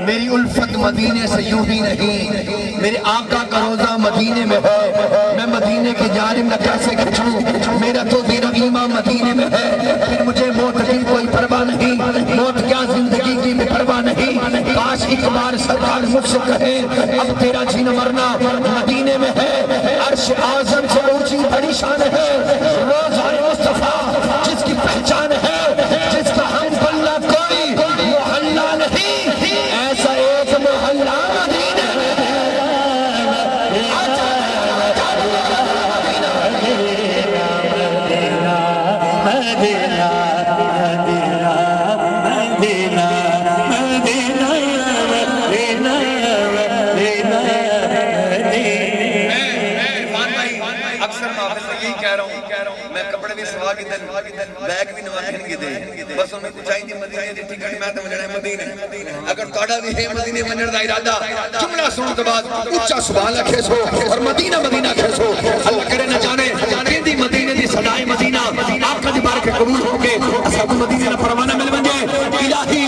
میری الفت مدینے سے یوں ہی نہیں، میرے آقا کا روزہ مدینے میں ہے، میں مدینے کی جانب نہ کیسے کھچوں، میرا تو دل و ایمان مدینے میں ہے، پھر مجھے موت کی کوئی پرواہ نہیں، موت کیا زندگی کی بھی پرواہ نہیں، کاش ایک بار سرکار مجھ سے کہے اب تیرا جینا مرنا مدینے میں ہے، عرش اعظم سے اونچی بڑی شان ہے، روزہ مصطفیٰ جس کی پہچان ہے، جس کا ہم پلہ کوئی محلہ نہیں، ایسا ایک محلہ مدینہ میں کپڑے بھی سوا کی دن بیگ بھی نواکن کی دے بس ان میں کچھ آئی دی مدینے دی ٹکٹ میں تو مجھنے مدینے اگر توڑا بھی ہے مدینے منر دا ارادہ جملہ سنوں کے بعد اچھا سبحانہ کھیسو اور مدینہ مدینہ کھیسو اللہ کرے نہ جانے کیندی مدینے دی صدائی مدینہ آپ کا دی بارک قبول ہو کے اصحاب مدینے نہ پروانہ مل بنجے الہی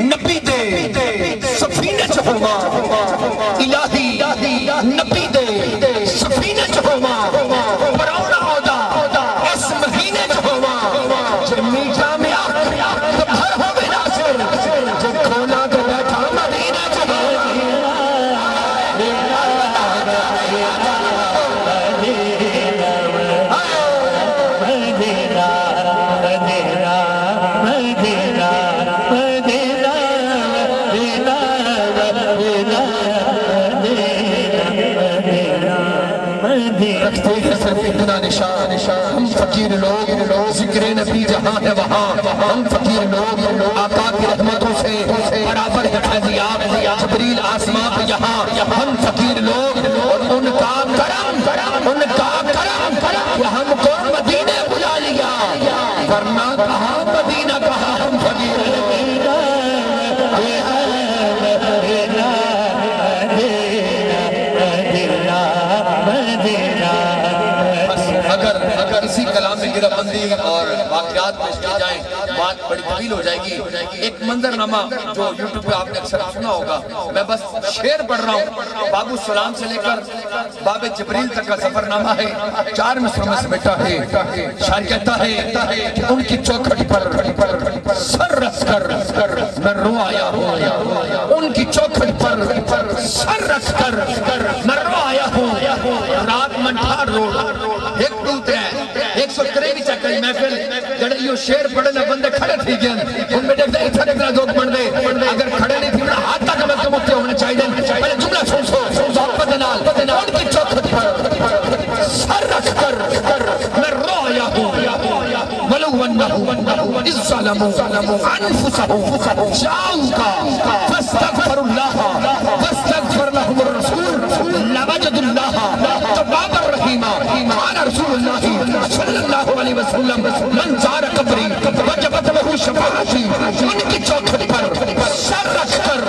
نبی دے سفینہ چہوما الہی نبی دے سفینہ چہوما پرونا ہودا اس مہینے چہوما جب میٹھا میں آخر بھر ہو بے ناصر جب کھونا کے بیٹھا مدینہ چہوما رکھتے ہیں صرف اتنا نشان ہم فقیر لوگ ذکر نبی جہاں ہے وہاں ہم فقیر لوگ آقا کی رحمتوں سے برابر ہے فیضیاب جبریل آسمان پہ یہاں ہم فقیر لوگ اور ان کا کرم کہ ہم کو مدینے بلا لیا ورنہ کہاں مدینہ کہاں ہم فقیر اگر اسی کلام میں گرہ بندی اور واقعات پیش کی جائیں بات بڑی طویل ہو جائے گی ایک منظرنامہ جو یوٹیوب پہ آپ نے اکثر سنا ہوگا میں بس شعر پڑھ رہا ہوں باب السلام سے لے کر باب جبریل تک کا سفر نامہ ہے 4 مصروں میں سمیٹا ہے شاعر کہتا ہے کہ ان کی چوکھٹ پر سر رکھ کر میں رو آیا ہوں ان کی چوکھٹ پر سر رکھ کر میں رو آیا ہوں رات منٹھار روڈ ایک ٹوٹ ہے 103 چکری محفل جڑے یہ شعر پڑھنا بندے کھڑے تھی گئن ان میں دیکھتے اتھا دیکھنا دوگ پڑھ دے اگر کھڑے نہیں تھی انہا ہاتھ تک میں کم ہوتے ہونے چاہیے پہلے جملہ سن صحبت نال ان کی چوکھٹ پر سر رکھ کر میں رو آیا ہوں ولو ونہو اس ظلمو انفسہو جاؤکا فاستغفر اللہ فاستغفر لهم الرسول لوجد اللہ توابا رحیما آنا رسول اللہ صلی اللہ علیہ وسلم من زار قبری وجبت لہو شفاعتی ان کی چوکھٹ پر سر رکھ کر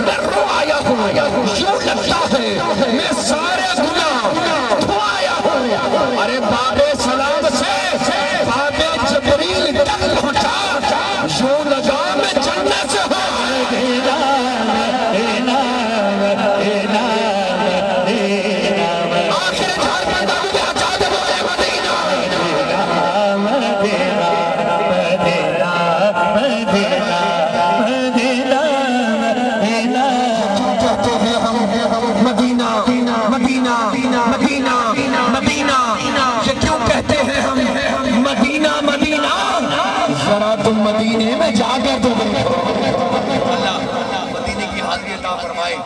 میں رو آیا ہوں یوں لگتا ہے میں سارے گناہ دھو آیا ہوں ارے باب سلام سے باب جبریل تک پہنچا یوں لگا میں جنت سے ہوں مدینے میں جا کر تو اللہ مدینے کی حاضری عطا فرمائے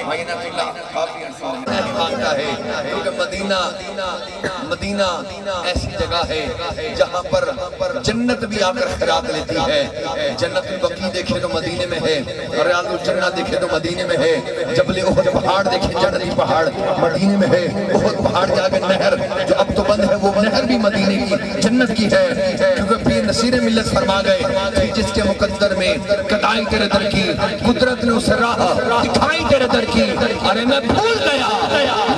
معینت اللہ کافی عرصہ مانگتا ہے کیونکہ مدینہ ایسی جگہ ہے جہاں پر جنت بھی آ کر خیرات لیتی ہے جنت البقیع دیکھے تو مدینے میں ہے ریاض الجنہ دیکھے تو مدینے میں ہے جبل احد پہاڑ دیکھے جنتی پہاڑ مدینے میں ہے احد پہاڑ جا کر نہر جو اب تو بند ہے وہ نہر بھی مدینے کی جنت کی ہے کیونکہ پیر نصیر ملت فرما گئے جس کے مقدر میں کٹائی تیرے در کی قدرت نے اسے راہ دکھائی تیرے در کی ارے میں بھول گیا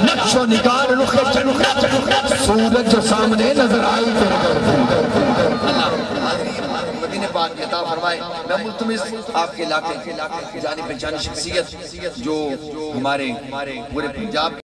نقش و نگار رخ جنت سورج جو سامنے نظر آئی تیرے در کی اللہ مدینے پاک کی عطا فرمائے فرمائے. میں ملتمس آپ کے علاقے کی جانی پہچانی شخصیت جو ہمارے پورے پنجاب